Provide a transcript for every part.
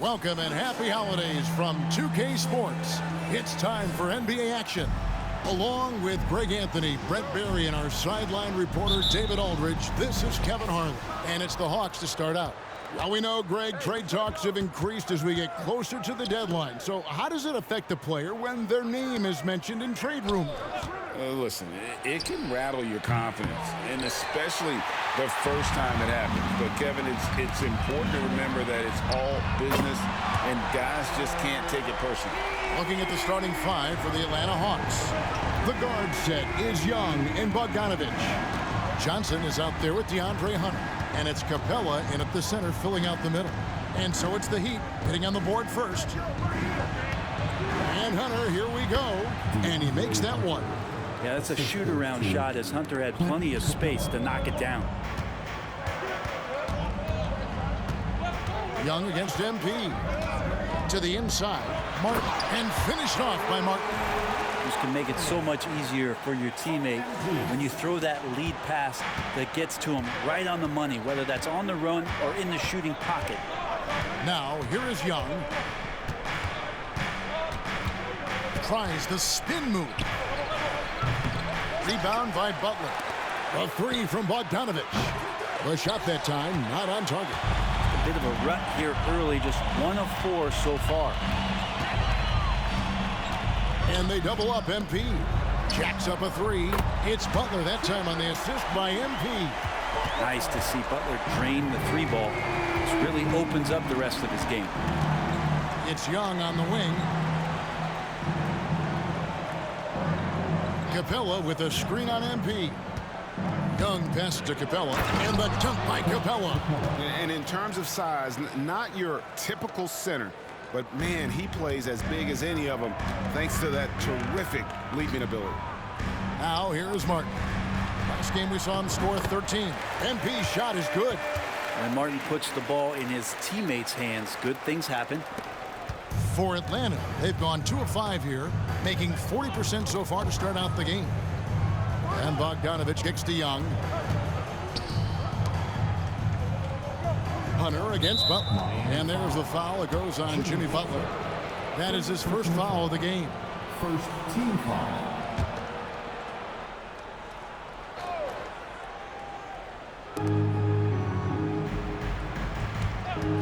Welcome and happy holidays from 2K Sports. It's time for NBA action. Along with Greg Anthony, Brett Berry, and our sideline reporter David Aldridge, this is Kevin Harlan. And it's the Hawks to start out. Well, we know, Greg, trade talks have increased as we get closer to the deadline. So how does it affect the player when their name is mentioned in trade rumors? Listen, it can rattle your confidence, and especially the first time it happens. But, Kevin, it's important to remember that it's all business, and guys just can't take it personally. Looking at the starting five for the Atlanta Hawks. The guard set is Young and Bogdanovich. Johnson is out there with DeAndre Hunter. And it's Capella in at the center, filling out the middle. And so it's the Heat hitting on the board first. And Hunter, here we go. And he makes that one. Yeah, that's a shoot-around shot as Hunter had plenty of space to knock it down. Young against MP. To the inside. Martin. And finished off by Martin. This can make it so much easier for your teammate when you throw that lead pass that gets to him right on the money, whether that's on the run or in the shooting pocket. Now, here is Young. Tries the spin move. Rebound by Butler. A three from Bogdanovich. The shot that time, not on target. A bit of a rut here early, just 1 of 4 so far. And they double up MP. Jacks up a three. It's Butler that time on the assist by MP. Nice to see Butler drain the three ball. This really opens up the rest of his game. It's Young on the wing. Capella with a screen on MP. Young pass to Capella, and the dunk by Capella. And in terms of size, not your typical center, but man, he plays as big as any of them thanks to that terrific leaping ability. Now here's Martin. Last game we saw him score 13. MP's shot is good. When Martin puts the ball in his teammates' hands, good things happen. For Atlanta, they've gone 2 of 5 here, making 40% so far to start out the game. And Bogdanovich kicks to Young. Hunter against Butler. And there's the foul. It goes on Jimmy Butler. That is his first foul of the game. First team foul.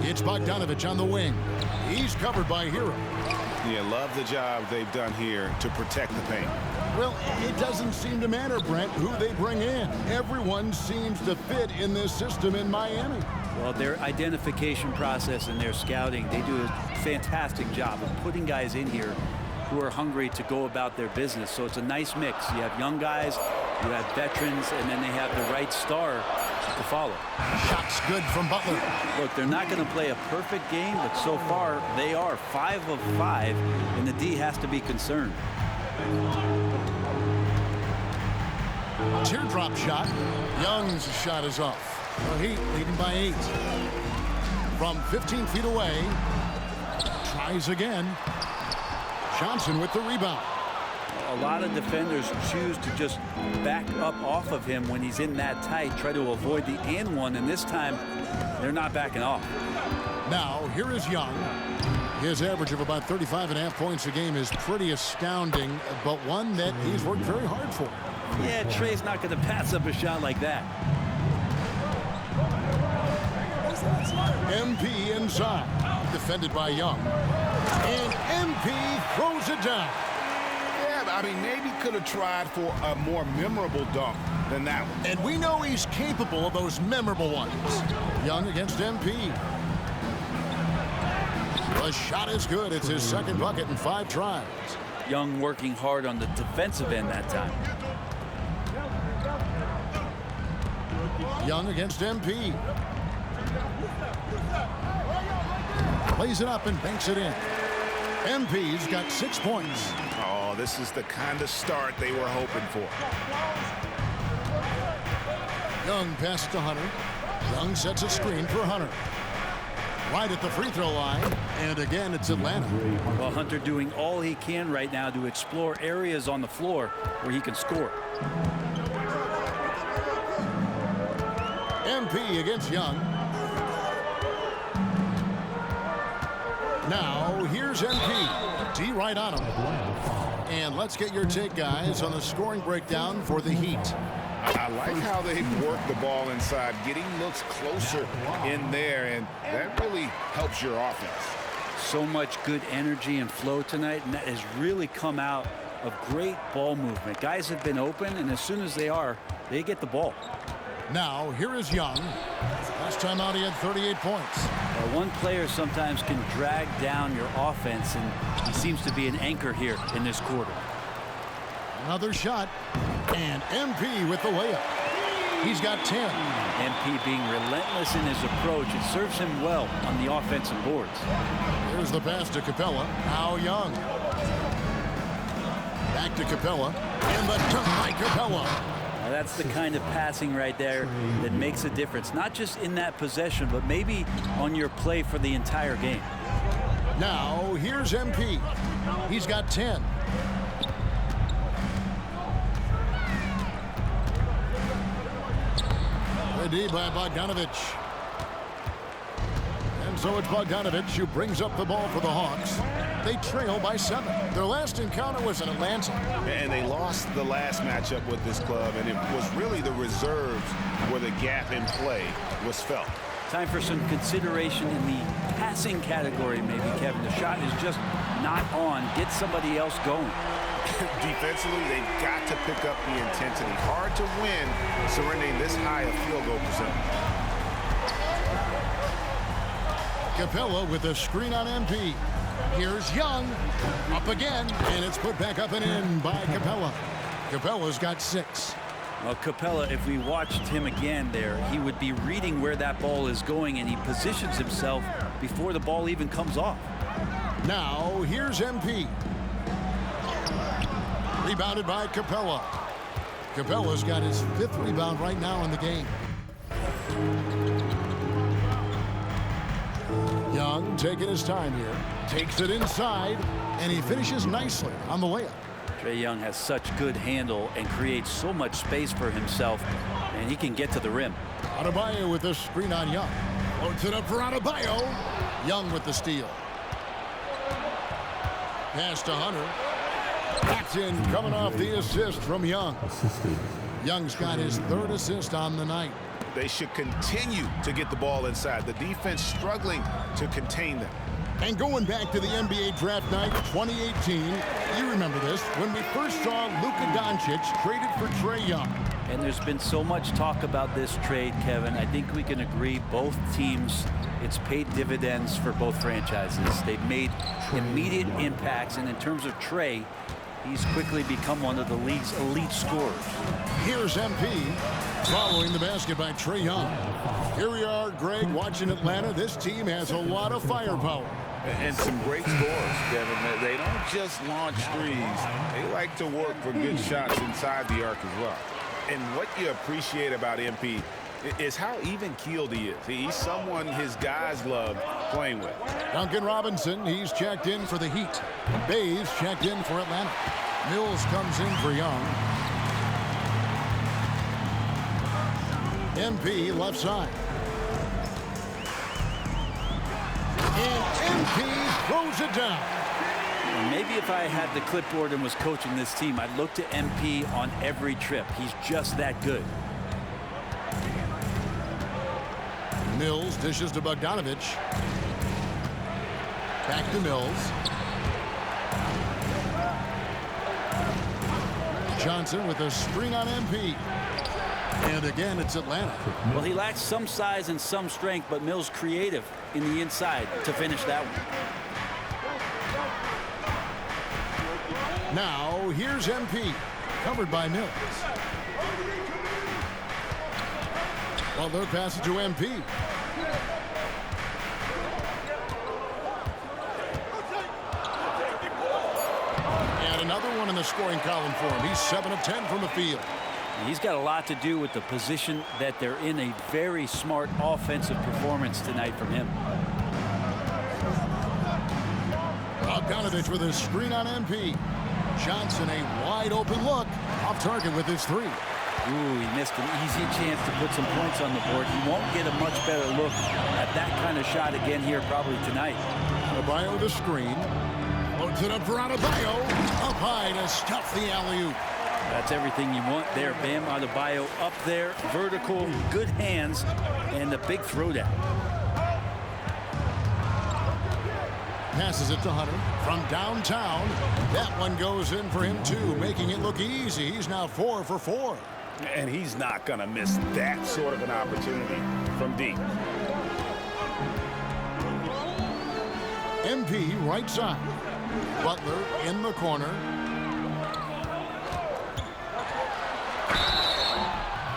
It's Bogdanovich on the wing. He's covered by Hero. Yeah, love the job they've done here to protect the paint. Well, it doesn't seem to matter, Brent, who they bring in. Everyone seems to fit in this system in Miami. Well, their identification process and their scouting, they do a fantastic job of putting guys in here who are hungry to go about their business. So it's a nice mix. You have young guys, you have veterans, and then they have the right star to follow. Shots good from Butler. Look, they're not going to play a perfect game, but so far they are 5 of 5, and the D has to be concerned. Teardrop shot. Young's shot is off. The Heat leading by 8. From 15 feet away. Tries again. Johnson with the rebound. A lot of defenders choose to just back up off of him when he's in that tight, try to avoid the and one, and this time they're not backing off. Now, here is Young. His average of about 35.5 points a game is pretty astounding, but one that he's worked very hard for. Yeah, Trey's not going to pass up a shot like that. MP inside. Defended by Young. And MP throws it down. Yeah, I mean, maybe could have tried for a more memorable dunk than that one. And we know he's capable of those memorable ones. Young against MP. The shot is good. It's his second bucket in 5 tries. Young working hard on the defensive end that time. Young against MP. Plays it up and banks it in. MP's got 6 points. Oh, this is the kind of start they were hoping for. Young passes to Hunter. Young sets a screen for Hunter. Right at the free throw line. And again, it's Atlanta. Well, Hunter doing all he can right now to explore areas on the floor where he can score. MP against Young. Now, here's MP. D right on him. And let's get your take, guys, on the scoring breakdown for the Heat. I like how they work the ball inside, getting looks closer in there, and that really helps your offense. So much good energy and flow tonight, and that has really come out of great ball movement. Guys have been open, and as soon as they are, they get the ball. Now, here is Young. Last time out, he had 38 points. One player sometimes can drag down your offense, and he seems to be an anchor here in this quarter. Another shot, and MP with the layup. He's got 10. MP being relentless in his approach. It serves him well on the offensive boards. Here's the pass to Capella. Now Young. Back to Capella. And the dunk by Capella. Now that's the kind of passing right there that makes a difference. Not just in that possession, but maybe on your play for the entire game. Now, here's MP. He's got 10. D by Bogdanovich. And so it's Bogdanovich who brings up the ball for the Hawks. They trail by 7. Their last encounter was in Atlanta. And they lost the last matchup with this club, and it was really the reserves where the gap in play was felt. Time for some consideration in the passing category, maybe, Kevin. The shot is just not on. Get somebody else going. Defensively, they've got to pick up the intensity. Hard to win surrendering this high a field goal percentage. Capella with a screen on MP. Here's Young. Up again, and it's put back up and in by Capella. Capella's got 6. Well, Capella, if we watched him again there, he would be reading where that ball is going, and he positions himself before the ball even comes off. Now, here's MP. Rebounded by Capella. Capella's got his 5th rebound right now in the game. Young taking his time here. Takes it inside, and he finishes nicely on the layup. Trae Young has such good handle and creates so much space for himself, and he can get to the rim. Adebayo with a screen on Young. Loads it up for Adebayo. Young with the steal. Pass to Hunter. That's in, coming off the assist from Young. Young's got his 3rd assist on the night. They should continue to get the ball inside. The defense struggling to contain them. And going back to the NBA draft night 2018, you remember this, when we first saw Luka Doncic traded for Trae Young. And there's been so much talk about this trade, Kevin. I think we can agree both teams, it's paid dividends for both franchises. They've made immediate impacts, and in terms of Trae, he's quickly become one of the league's elite scorers. Here's MP following the basket by Trae Young. Here we are, Greg, watching Atlanta. This team has a lot of firepower. And some great scores, Kevin. They don't just launch threes. They like to work for good shots inside the arc as well. And what you appreciate about MP is how even-keeled he is. He's someone his guys love playing with. Duncan Robinson, he's checked in for the Heat. Bays checked in for Atlanta. Mills comes in for Young. MP left side. And MP throws it down. Maybe if I had the clipboard and was coaching this team, I'd look to MP on every trip. He's just that good. Mills dishes to Bogdanovich. Back to Mills. Johnson with a screen on MP. And again, it's Atlanta. Well, he lacks some size and some strength, but Mills creative in the inside to finish that one. Now, here's MP, covered by Mills. Well, they'll pass it to MP. And another one in the scoring column for him. He's 7 of 10 from the field. He's got a lot to do with the position that they're in. A very smart offensive performance tonight from him. Bogdanovich with a screen on MP. Johnson, a wide open look. Off target with his 3. Ooh, he missed an easy chance to put some points on the board. He won't get a much better look at that kind of shot again here probably tonight. Adebayo to screen. Loads it up for Adebayo. Up high to stuff the alley-oop. That's everything you want there, Bam Adebayo up there, vertical, good hands, and the big throwdown. Passes it to Hunter from downtown. That one goes in for him, too, making it look easy. He's now 4 for 4. And he's not going to miss that sort of an opportunity from deep. MP right side. Butler in the corner.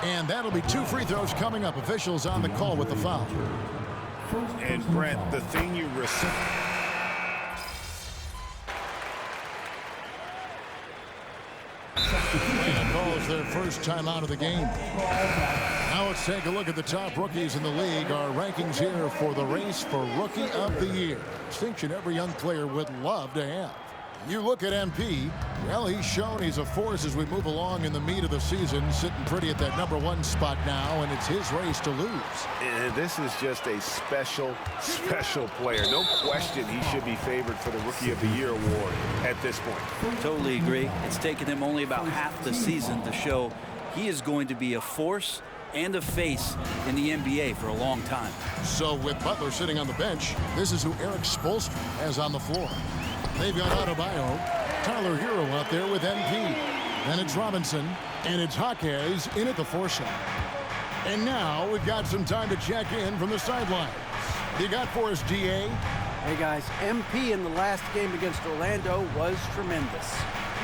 And that'll be 2 free throws coming up. Officials on the call with the foul. And Brent, the thing you receive. And calls their first time out of the game. Now let's take a look at the top rookies in the league. Our rankings here for the race for Rookie of the Year. Distinction every young player would love to have. You look at MP, well, he's shown he's a force as we move along in the meat of the season, sitting pretty at that #1 spot now, and it's his race to lose. And this is just a special, special player. No question he should be favored for the Rookie of the Year award at this point. Totally agree. It's taken him only about half the season to show he is going to be a force and a face in the NBA for a long time. So with Butler sitting on the bench, this is who Eric Spoelstra has on the floor. They've got Adebayo, Tyler Hero out there with MP. Then it's Robinson, and it's Jaquez in at the 4 shot. And now we've got some time to check in from the sidelines. You got for us, DA? Hey guys, MP in the last game against Orlando was tremendous.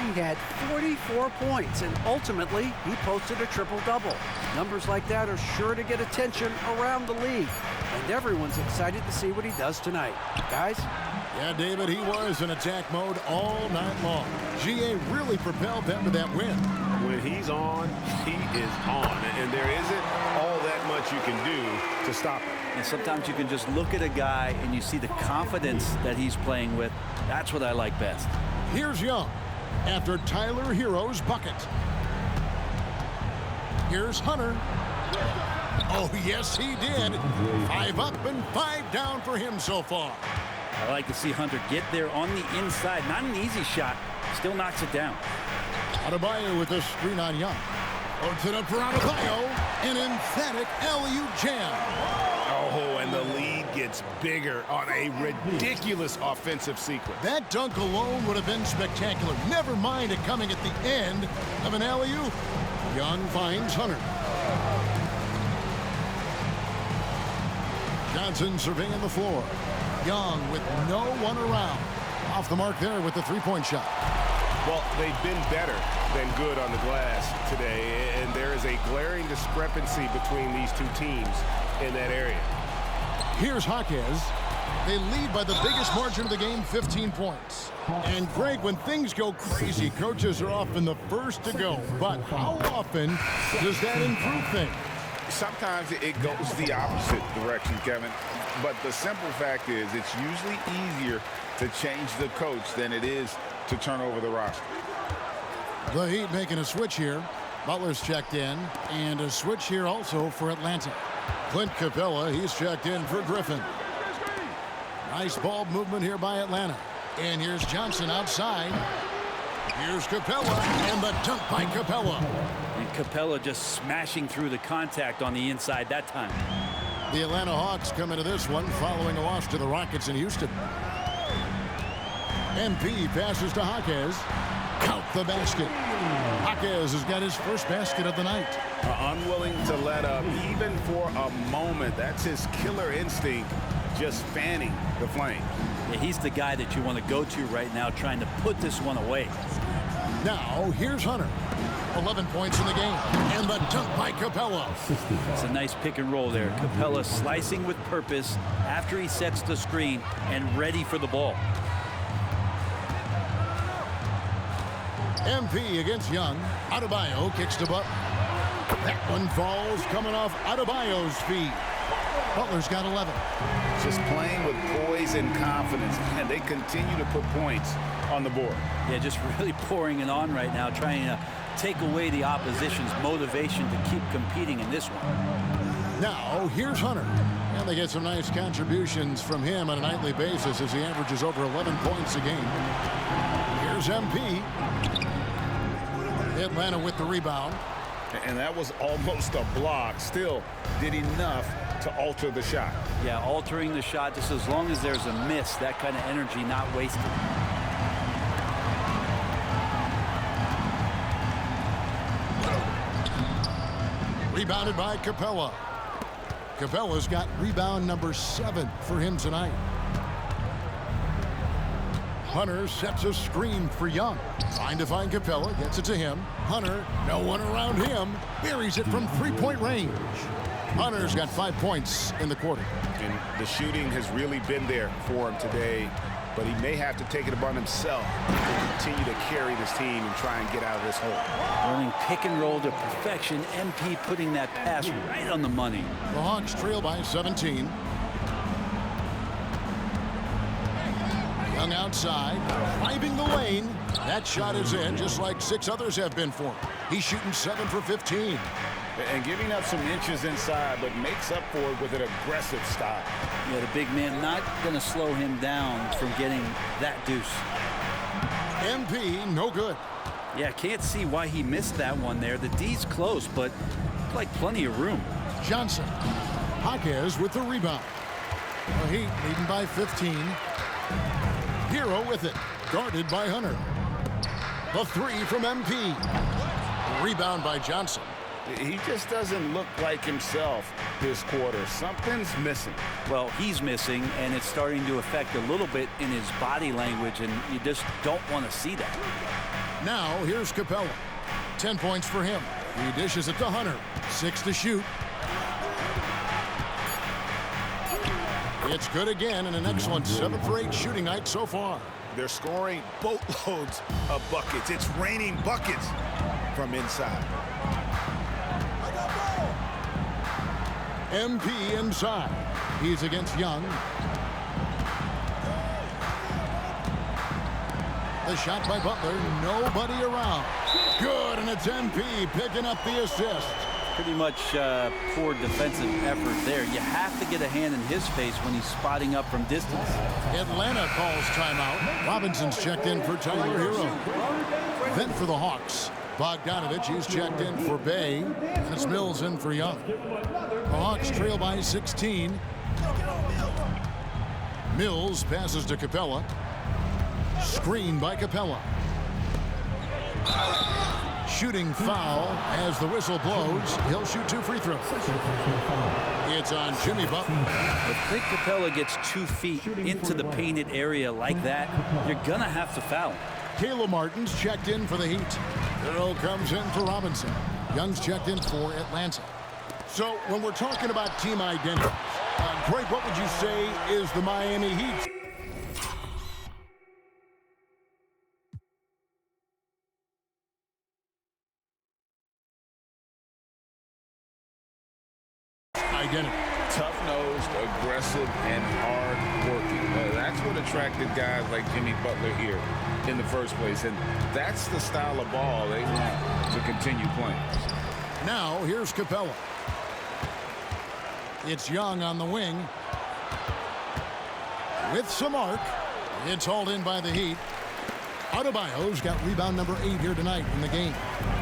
He had 44 points, and ultimately, he posted a triple-double. Numbers like that are sure to get attention around the league, and everyone's excited to see what he does tonight. Guys? Yeah, David, he was in attack mode all night long. GA really propelled them to that win. When he's on, he is on, and there isn't all that much you can do to stop him. And sometimes you can just look at a guy and you see the confidence that he's playing with. That's what I like best. Here's Young after Tyler Hero's bucket. Here's Hunter. Oh, yes, he did. 5 up and 5 down for him so far. I like to see Hunter get there on the inside. Not an easy shot. Still knocks it down. Adebayo with the screen on Young. Puts it up for Adebayo. An emphatic alley-oop jam. Oh, and the lead gets bigger on a ridiculous offensive sequence. That dunk alone would have been spectacular. Never mind it coming at the end of an alley-oop. Young finds Hunter. Johnson surveying the floor. Young with no one around. Off the mark there with the 3-point shot. Well, they've been better than good on the glass today, and there is a glaring discrepancy between these two teams in that area. Here's Jaquez. They lead by the biggest margin of the game, 15 points. And Greg, when things go crazy, coaches are often the first to go. But how often does that improve things? Sometimes it goes the opposite direction, Kevin. But the simple fact is it's usually easier to change the coach than it is to turn over the roster. The Heat making a switch here. Butler's checked in. And a switch here also for Atlanta. Clint Capella, he's checked in for Griffin. Nice ball movement here by Atlanta. And here's Johnson outside. Here's Capella, and the dunk by Capella. And Capella just smashing through the contact on the inside that time. The Atlanta Hawks come into this one following a loss to the Rockets in Houston. MP passes to Jaquez. Count the basket. Jaquez has got his first basket of the night. Unwilling to let up even for a moment. That's his killer instinct, just fanning the flame. Yeah, he's the guy that you want to go to right now, trying to put this one away. Now here's Hunter. 11 points in the game. And the dunk by Capella. It's a nice pick and roll there. Capella slicing with purpose after he sets the screen and ready for the ball. MP against Young. Adebayo kicks to Butler. That one falls coming off Adebayo's feet. Butler's got 11. Just playing with poise and confidence, and they continue to put points on the board. Yeah, just really pouring it on right now, trying to take away the opposition's motivation to keep competing in this one. Now, here's Hunter. And they get some nice contributions from him on a nightly basis as he averages over 11 points a game. Here's MP. Atlanta with the rebound. And that was almost a block. Still did enough to alter the shot. Yeah, altering the shot just as long as there's a miss, that kind of energy not wasted. Rebounded by Capella. Capella's got rebound number 7 for him tonight. Hunter sets a screen for Young. Trying to find Capella, gets it to him. Hunter, no one around him, buries it from three-point range. Hunter's got 5 points in the quarter. And the shooting has really been there for him today, but he may have to take it upon himself to continue to carry this team and try and get out of this hole. Running pick and roll to perfection. MP putting that pass right on the money. The Hawks trail by 17. Young outside, driving the lane. That shot is in, just like 6 others have been for him. He's shooting 7 for 15. And giving up some inches inside, but makes up for it with an aggressive style. Yeah, the big man not going to slow him down from getting that deuce. MP, no good. Yeah, can't see why he missed that one there. The D's close, but like plenty of room. Johnson. Jaquez with the rebound. The Heat leading by 15. Hero with it. Guarded by Hunter. The 3 from MP. Rebound by Johnson. He just doesn't look like himself this quarter. Something's missing. Well, he's missing, and it's starting to affect a little bit in his body language, and you just don't want to see that. Now, here's Capella. 10 points for him. He dishes it to Hunter. 6 to shoot. It's good again, and an excellent 7 for 8 shooting night so far. They're scoring boatloads of buckets. It's raining buckets from inside. MP inside. He's against Young. The shot by Butler. Nobody around. Good, and it's MP picking up the assist. Pretty much poor defensive effort there. You have to get a hand in his face when he's spotting up from distance. Atlanta calls timeout. Robinson's checked in for Tyler Hero. Then for the Hawks, Bogdanovich, he's checked in for Bay, and it's Mills in for Young. The Hawks trail by 16. Mills passes to Capella. Screen by Capella. Shooting foul as the whistle blows. He'll shoot 2 free throws. It's on Jimmy Butler. If Clint Capella gets 2 feet into the painted area like that, you're going to have to foul. Caleb Martin's checked in for the Heat. Earl comes in for Robinson. Young's checked in for Atlanta. So when we're talking about team identity, Greg, what would you say is the Miami Heat identity? Tough-nosed, aggressive, and hard-working. That's what attracted guys like Jimmy Butler here in the first place, and that's the style of ball they want to continue playing. Now, here's Capella. It's Young on the wing. With some arc. It's hauled in by the Heat. Adebayo's got rebound number 8 here tonight in the game.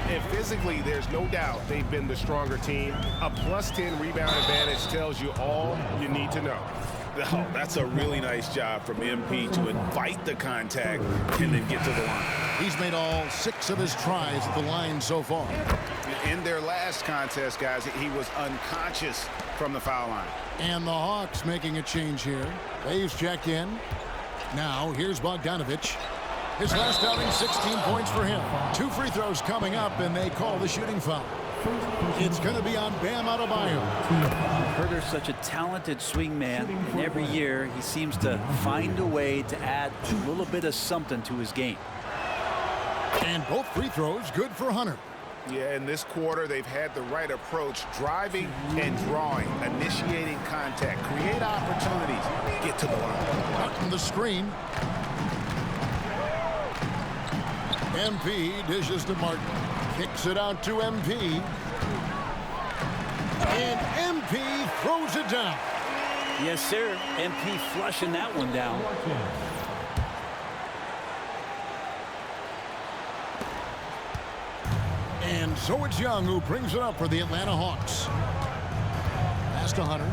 And physically, there's no doubt they've been the stronger team. A +10 rebound advantage tells you all you need to know. Oh, that's a really nice job from MP to invite the contact and then get to the line. He's made all 6 of his tries at the line so far. In their last contest, guys, he was unconscious from the foul line. And the Hawks making a change here. Dave's checked in. Now, here's Bogdanovich. His last outing, 16 points for him. 2 free throws coming up, and they call the shooting foul. It's going to be on Bam Adebayo. Herter's such a talented swing man, and every year he seems to find a way to add a little bit of something to his game. And both free throws good for Hunter. Yeah, in this quarter, they've had the right approach, driving and drawing, initiating contact, create opportunities, get to the line. Cutting the screen. MP dishes to Martin. Kicks it out to MP. And MP throws it down. Yes, sir. MP flushing that one down. And so it's Young who brings it up for the Atlanta Hawks. Pass to Hunter.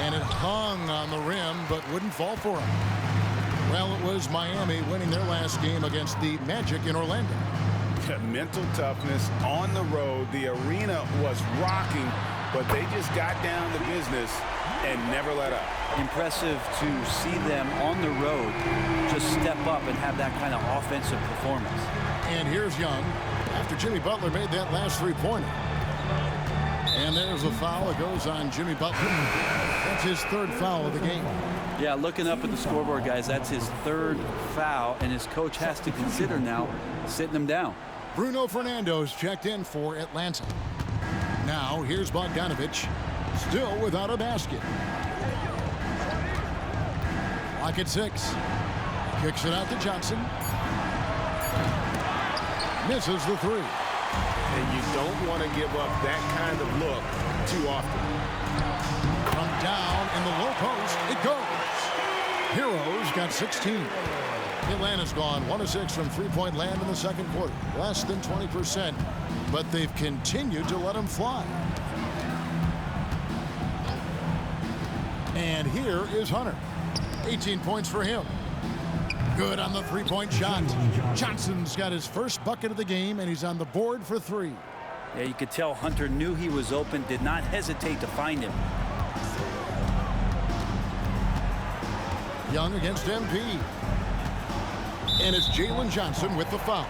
And it hung on the rim, but wouldn't fall for him. Well, it was Miami winning their last game against the Magic in Orlando. Mental toughness on the road. The arena was rocking, but they just got down to business and never let up. Impressive to see them on the road just step up and have that kind of offensive performance. And here's Young after Jimmy Butler made that last three-pointer. And there's a foul. It goes on Jimmy Butler. That's his third foul of the game. Yeah, looking up at the scoreboard, guys, that's his third foul, and his coach has to consider now sitting him down. Bruno Fernando's checked in for Atlanta. Now here's Bogdanovic, still without a basket. Lock at 6. Kicks it out to Johnson. Misses the three. And you don't want to give up that kind of look too often. From down in the low post, it goes. Heroes got 16. Atlanta's gone 1 of 6 from three-point land in the second quarter. Less than 20%, but they've continued to let them fly. And here is Hunter. 18 points for him. Good on the three-point shot. Johnson's got his first bucket of the game, and he's on the board for 3. Yeah, you could tell Hunter knew he was open, did not hesitate to find him. Young against MP. And it's Jalen Johnson with the foul.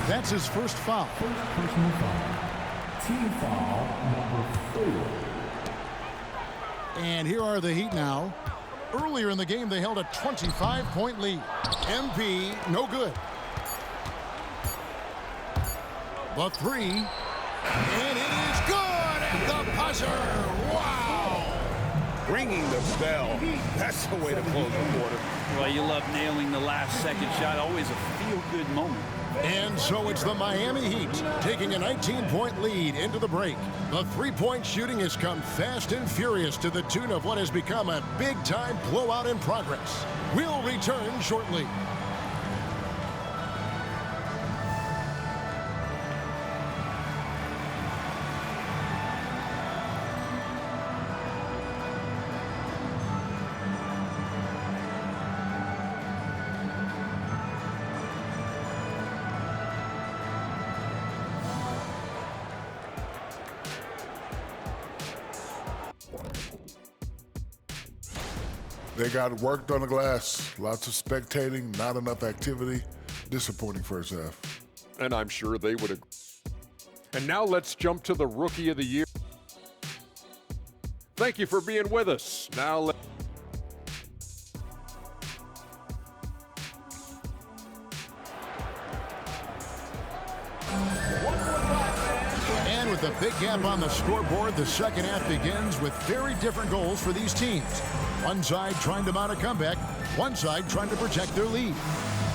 That's his first foul. First personal foul. Team foul number 4. And here are the Heat now. Earlier in the game, they held a 25-point lead. MP, no good. The three. And it is good at the buzzer. Wow. Ringing the bell. That's the way to close the quarter. Well, you love nailing the last second shot. Always a feel-good moment. And so it's the Miami Heat taking a 19-point lead into the break. The three-point shooting has come fast and furious to the tune of what has become a big-time blowout in progress. We'll return shortly. They got worked on the glass. Lots of spectating, not enough activity. Disappointing first half. And I'm sure they would agree. And now let's jump to the Rookie of the Year. Thank you for being with us. Now And with the big gap on the scoreboard, the second half begins with very different goals for these teams. One side trying to mount a comeback, one side trying to protect their lead.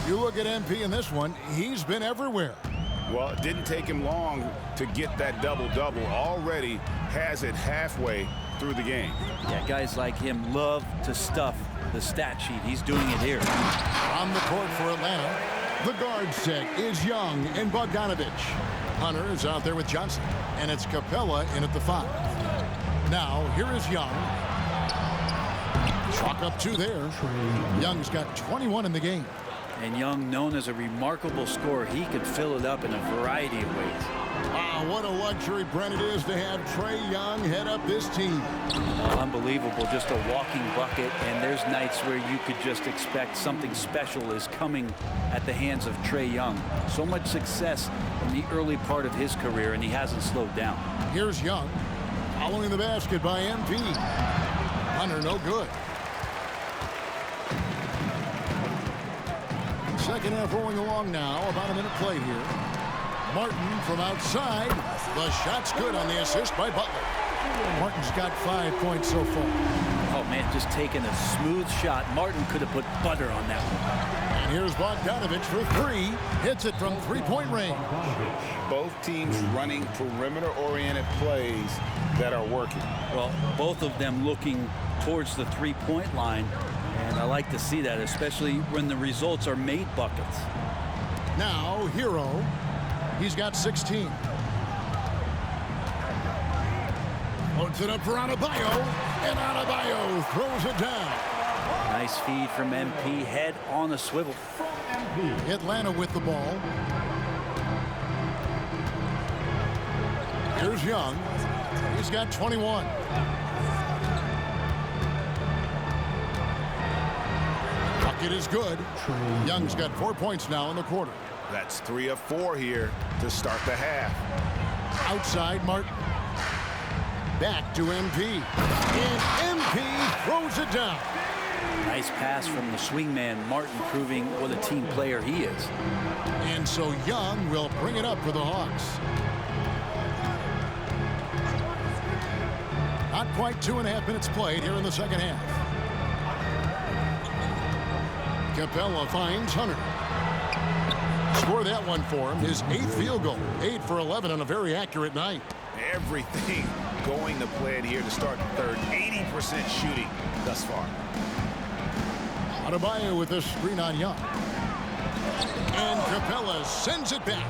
You look at MP in this one, he's been everywhere. Well, it didn't take him long to get that double-double. Already has it halfway through the game. Yeah, guys like him love to stuff the stat sheet. He's doing it here. On the court for Atlanta, the guard set is Young and Bogdanovic. Hunter is out there with Johnson, and it's Capella in at the 5. Now, here is Young. Chalk up 2 there. Young's got 21 in the game. And Young, known as a remarkable scorer, he could fill it up in a variety of ways. Wow, what a luxury, Brent, it is to have Trae Young head up this team. Unbelievable, just a walking bucket, and there's nights where you could just expect something special is coming at the hands of Trae Young. So much success in the early part of his career, and he hasn't slowed down. Here's Young, following the basket by MP. Hunter, no good. Second half rolling along now, about a minute played here. Martin from outside. The shot's good on the assist by Butler. Martin's got 5 points so far. Oh, man, just taking a smooth shot. Martin could have put butter on that one. And here's Bogdanovich for three. Hits it from three-point range. Both teams running perimeter-oriented plays that are working. Well, both of them looking towards the three-point line, and I like to see that, especially when the results are made buckets. Now, Hero. He's got 16. Puts it up for Adebayo, and Adebayo throws it down. Nice feed from MP, head on a swivel. Atlanta with the ball. Here's Young. He's got 21. Bucket is good. Young's got 4 points now in the quarter. That's 3 of 4 here to start the half. Outside Martin. Back to MP. And MP throws it down. Nice pass from the swingman, Martin, proving what a team player he is. And so Young will bring it up for the Hawks. Not quite 2.5 minutes played here in the second half. Capella finds Hunter. Score that one for him. His 8th field goal. 8 for 11 on a very accurate night. Everything going to plan here to start the third. 80% shooting thus far. Adebayo with this screen on Young. And Capella sends it back.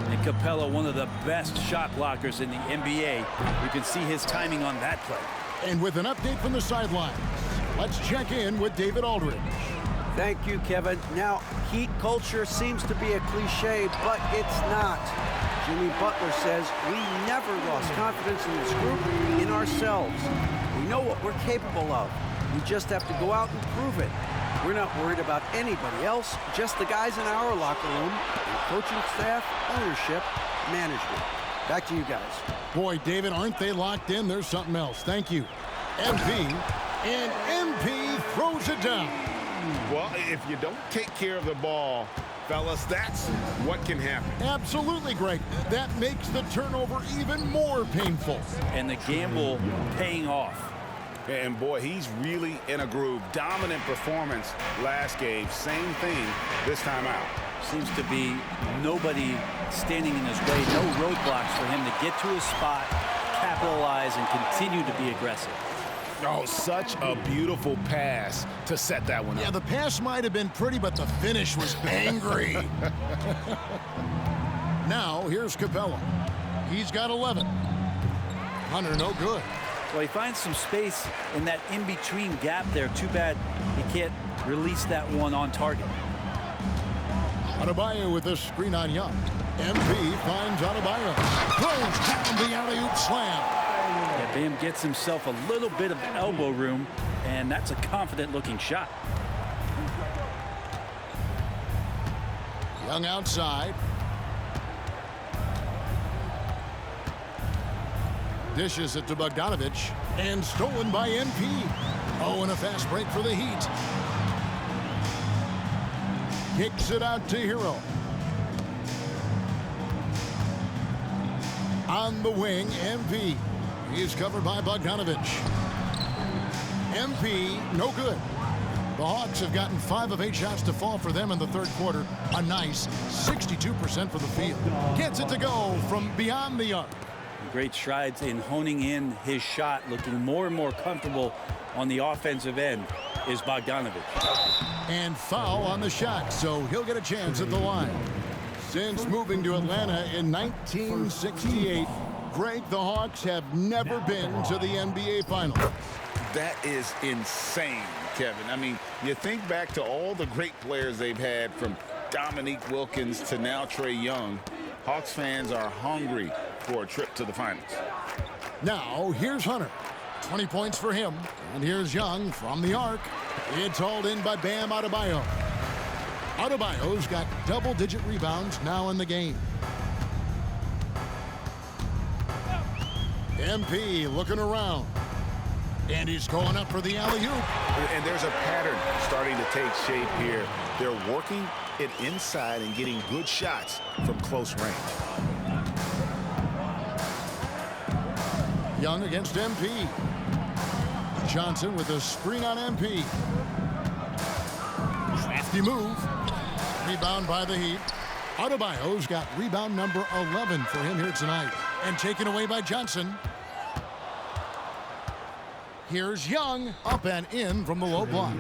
And Capella, one of the best shot blockers in the NBA. You can see his timing on that play. And with an update from the sidelines, let's check in with David Aldridge. Thank you, Kevin. Now, Heat culture seems to be a cliche, but it's not. Jimmy Butler says we never lost confidence in this group, in ourselves. We know what we're capable of. We just have to go out and prove it. We're not worried about anybody else, just the guys in our locker room, and coaching staff, ownership, management. Back to you guys. Boy, David, aren't they locked in? There's something else. Thank you. MP, and MP throws it down. Well, if you don't take care of the ball, fellas, that's what can happen. Absolutely, Greg. That makes the turnover even more painful. And the gamble paying off. And boy, he's really in a groove. Dominant performance last game. Same thing this time out. Seems to be nobody standing in his way. No roadblocks for him to get to his spot, capitalize, and continue to be aggressive. Oh, such a beautiful pass to set that one up. Yeah, the pass might have been pretty, but the finish was angry. Now, here's Capella. He's got 11. Hunter, no good. Well, he finds some space in that in-between gap there. Too bad he can't release that one on target. Adebayo with this screen on Young. MP finds Adebayo. Throws down the alley-oop slam. Yeah, Bam gets himself a little bit of elbow room, and that's a confident-looking shot. Young outside. Dishes it to Bogdanovich, and stolen by MP. Oh, and a fast break for the Heat. Kicks it out to Hero. On the wing, MP. He's covered by Bogdanovich. MP, no good. The Hawks have gotten 5 of 8 shots to fall for them in the third quarter. A nice 62% for the field. Gets it to go from beyond the arc. Great strides in honing in his shot, looking more and more comfortable on the offensive end is Bogdanovich. And foul on the shot, so he'll get a chance at the line. Since moving to Atlanta in 1968, Greg, the Hawks have never been to the NBA Finals. That is insane, Kevin. I mean, you think back to all the great players they've had, from Dominique Wilkins to now Trae Young. Hawks fans are hungry for a trip to the finals. Now, here's Hunter. 20 points for him. And here's Young from the arc. It's hauled in by Bam Adebayo. Adebayo's got double-digit rebounds now in the game. MP looking around. And he's going up for the alley-oop. And there's a pattern starting to take shape here. They're working it inside and getting good shots from close range. Young against MP. Johnson with a screen on MP. Crafty move. Rebound by the Heat. Adebayo's got rebound number 11 for him here tonight. And taken away by Johnson. Here's Young, up and in from the low block.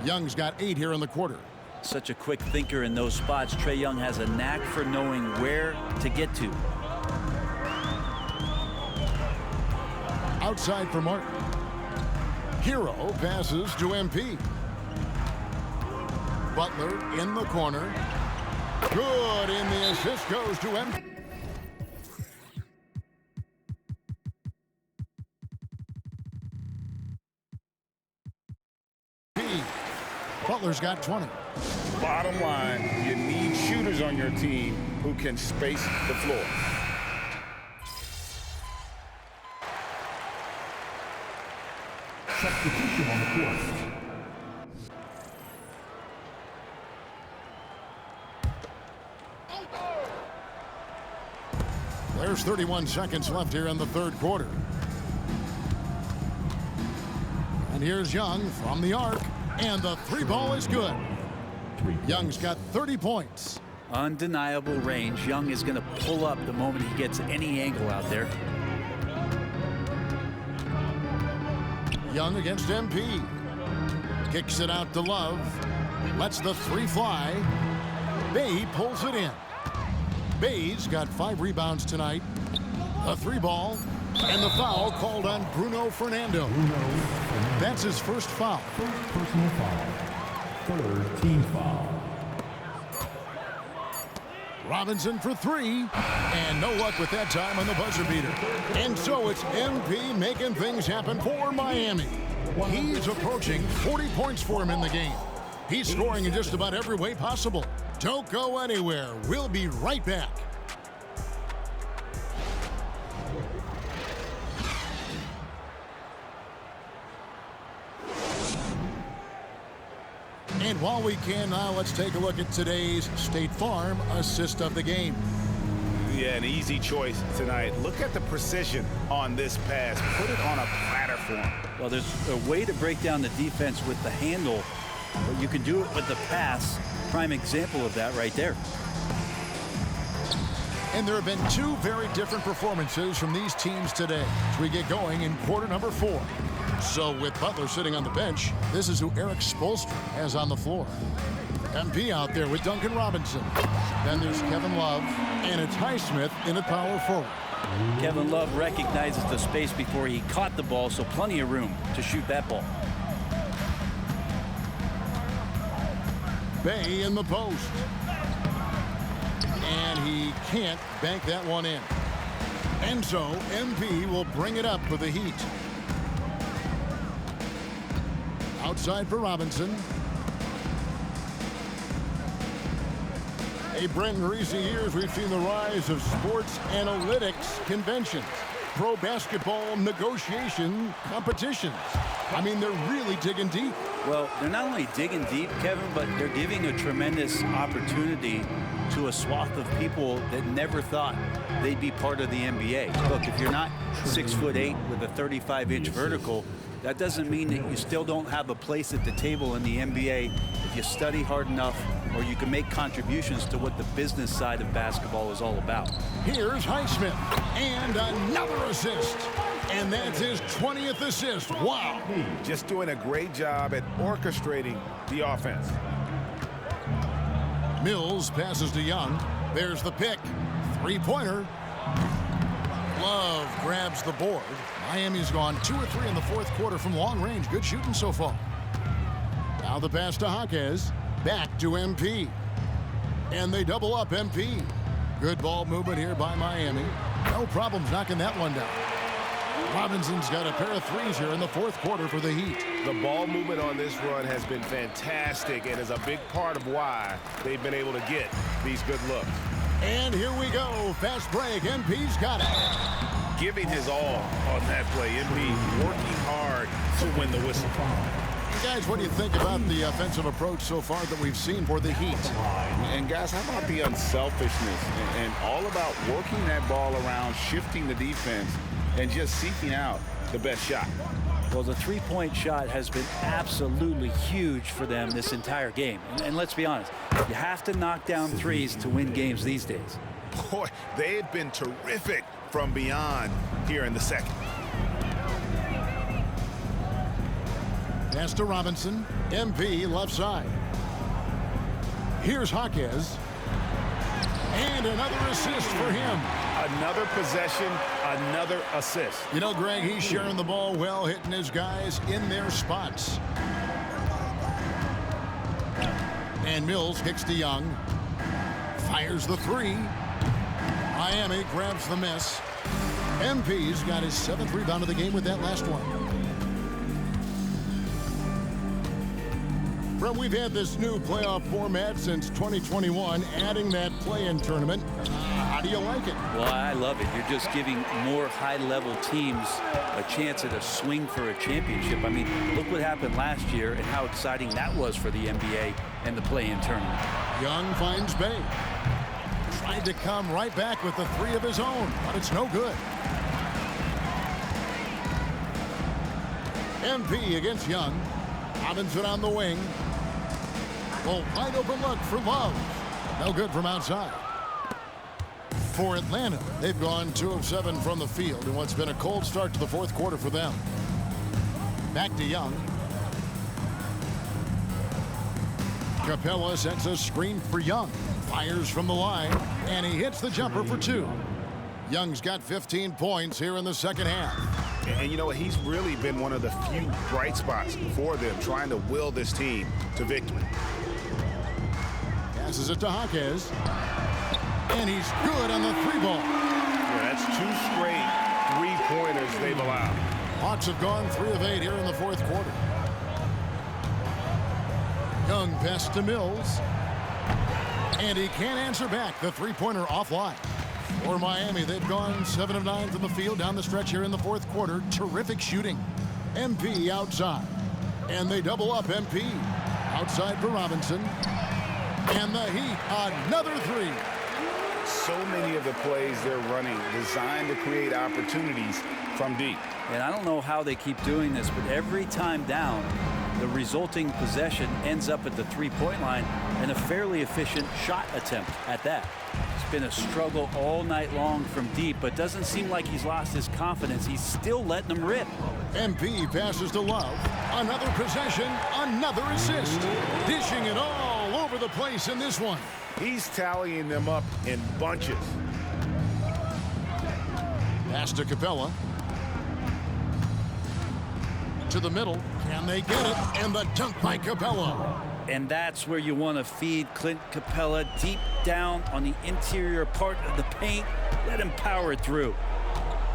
Young's got 8 here in the quarter. Such a quick thinker in those spots. Trae Young has a knack for knowing where to get to. Outside for Martin. Hero passes to MP. Butler in the corner. Good, and the assist goes to MP. Butler's got 20. Bottom line, you need shooters on your team who can space the floor. Substitution on the court. There's 31 seconds left here in the third quarter. And here's Young from the arc. And the 3 ball is good. Young's got 30 points. Undeniable range. Young is going to pull up the moment he gets any angle out there. Young against MP. Kicks it out to Love. Lets the 3 fly. Bay pulls it in. Bay's got 5 rebounds tonight. A 3 ball. And the foul called on Bruno Fernando. That's his first foul. First personal foul. Third team foul. Robinson for 3. And no luck with that time on the buzzer beater. And so it's MP making things happen for Miami. He's approaching 40 points for him in the game. He's scoring in just about every way possible. Don't go anywhere. We'll be right back. And while we can now, let's take a look at today's State Farm assist of the game. Yeah, an easy choice tonight. Look at the precision on this pass. Put it on a platter for him. Well, there's a way to break down the defense with the handle, but you can do it with the pass. Prime example of that right there. And there have been 2 very different performances from these teams today as we get going in quarter number 4. So with Butler sitting on the bench, this is who Eric Spoelstra has on the floor. MP out there with Duncan Robinson. Then there's Kevin Love, and it's Highsmith in at power forward. Kevin Love recognizes the space before he caught the ball, so plenty of room to shoot that ball. Bay in the post. And he can't bank that one in. And so MP will bring it up for the Heat. Outside for Robinson. Hey, Brent, in recent years, we've seen the rise of sports analytics conventions, pro basketball negotiation competitions. I mean, they're really digging deep. Well, they're not only digging deep, Kevin, but they're giving a tremendous opportunity to a swath of people that never thought they'd be part of the NBA. Look, if you're not 6'8" with a 35-inch vertical, that doesn't mean that you still don't have a place at the table in the NBA if you study hard enough, or you can make contributions to what the business side of basketball is all about. Here's Highsmith, and another assist. And that's his 20th assist. Wow. Just doing a great job at orchestrating the offense. Mills passes to Young. There's the pick. 3-pointer. Love grabs the board. Miami's gone 2 or 3 in the fourth quarter from long range. Good shooting so far. Now the pass to Jaquez. Back to MP. And they double up MP. Good ball movement here by Miami. No problems knocking that one down. Robinson's got a pair of 3s here in the fourth quarter for the Heat. The ball movement on this run has been fantastic and is a big part of why they've been able to get these good looks. And here we go. Fast break. MP's got it. Giving his all on that play. MP working hard to win the whistle. Guys, what do you think about the offensive approach so far that we've seen for the Heat? And guys, how about the unselfishness and all about working that ball around, shifting the defense, and just seeking out the best shot? Well, the three-point shot has been absolutely huge for them this entire game. And let's be honest, you have to knock down threes to win games these days. Boy, they've been terrific from beyond here in the second. Pass to Robinson. MP left side. Here's Jaquez. And another assist for him. Another possession, another assist. You know, Greg, he's sharing the ball well, hitting his guys in their spots. And Mills kicks to Young. Fires the three. Miami grabs the miss. MP's got his 7th rebound of the game with that last one. Fred, we've had this new playoff format since 2021, adding that play-in tournament. How do you like it? Well, I love it. You're just giving more high-level teams a chance at a swing for a championship. I mean, look what happened last year and how exciting that was for the NBA and the play-in tournament. Young finds Bay. Tried to come right back with the three of his own, but it's no good. MP against Young. Robinson on the wing. Well, wide open look for Love. No good from outside. For Atlanta, they've gone 2 of 7 from the field in what's been a cold start to the 4th quarter for them. Back to Young. Capella sets a screen for Young. Fires from the line, and he hits the jumper for 2. Young's got 15 points here in the second half. And you know what? He's really been one of the few bright spots for them, trying to will this team to victory. Passes it to Jaquez. And he's good on the 3-ball. Yeah, that's 2 straight 3-pointers they've allowed. Hawks have gone 3 of 8 here in the 4th quarter. Young pass to Mills. And he can't answer back. The 3-pointer offline. For Miami, they've gone 7 of 9 from the field down the stretch here in the 4th quarter. Terrific shooting. MP outside. And they double up MP. Outside for Robinson. And the Heat, another 3. So many of the plays they're running designed to create opportunities from deep. And I don't know how they keep doing this, but every time down, the resulting possession ends up at the 3-point line and a fairly efficient shot attempt at that. It's been a struggle all night long from deep, but doesn't seem like he's lost his confidence. He's still letting them rip. MP passes to Love. Another possession, another assist. Dishing it all over the place in this one. He's tallying them up in bunches. Pass to Capella. To the middle. Can they get it? And the dunk by Capella. And that's where you want to feed Clint Capella, deep down on the interior part of the paint. Let him power it through.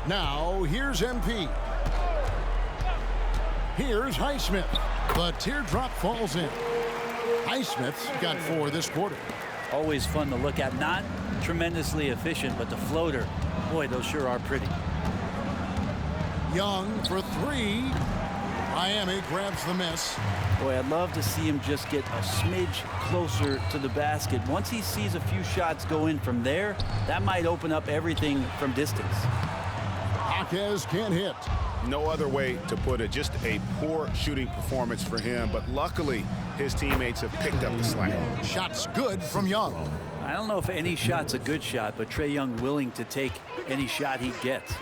Now, here's MP. Here's Highsmith. The teardrop falls in. Highsmith's got 4 this quarter. Always fun to look at. Not tremendously efficient, but the floater, boy, those sure are pretty. Young for 3. Miami grabs the miss. Boy, I'd love to see him just get a smidge closer to the basket. Once he sees a few shots go in from there, that might open up everything from distance. Jaquez can't hit. No other way to put it. Just a poor shooting performance for him, but luckily his teammates have picked up the slack. Shots good from Young. I don't know if any shot's a good shot, but Trae Young willing to take any shot he gets.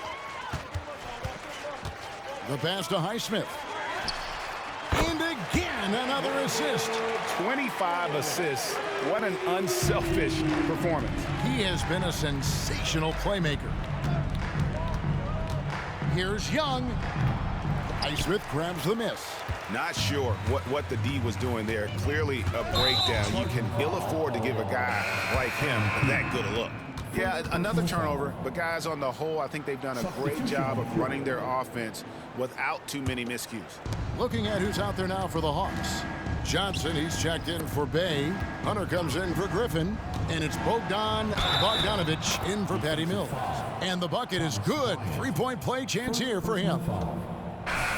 The pass to Highsmith. And again, another assist. 25 assists. What an unselfish performance. He has been a sensational playmaker. Here's Young. Highsmith grabs the miss. Not sure what the D was doing there. Clearly a breakdown. You can ill afford to give a guy like him that good a look. Yeah, another turnover, but guys, on the whole, I think they've done a great job of running their offense without too many miscues. Looking at who's out there now for the Hawks. Johnson, he's checked in for Bay. Hunter comes in for Griffin. And it's Bogdanovich in for Patty Mills. And the bucket is good. 3-point play chance here for him.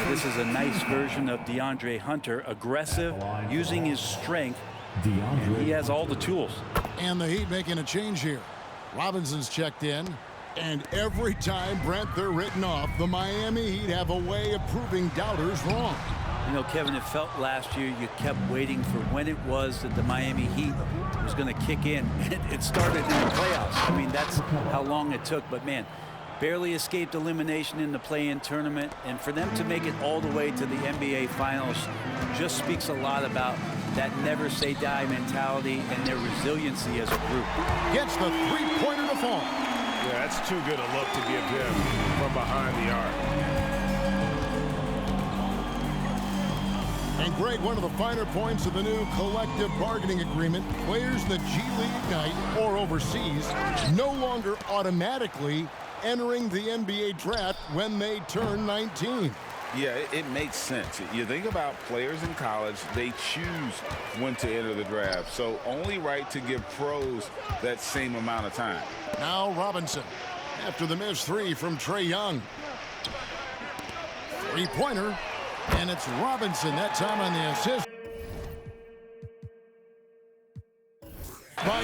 This is a nice version of DeAndre Hunter, aggressive, using his strength. And he has all the tools. And the Heat making a change here. Robinson's checked in. And every time, Brent, they're written off, the Miami Heat have a way of proving doubters wrong. You know, Kevin, it felt last year you kept waiting for when it was that the Miami Heat was going to kick in. It started in the playoffs. I mean, that's how long it took. But, man, barely escaped elimination in the play-in tournament. And for them to make it all the way to the NBA Finals just speaks a lot about that never-say-die mentality and their resiliency as a group. Gets the three-pointer to fall. Yeah, that's too good a look to give him from behind the arc. And Greg, one of the finer points of the new collective bargaining agreement, players in the G League Ignite or overseas no longer automatically entering the NBA draft when they turn 19. Yeah, it makes sense. You think about players in college, they choose when to enter the draft. So only right to give pros that same amount of time. Now Robinson after the missed three from Trae Young. Three-pointer, and it's Robinson that time on the assist. By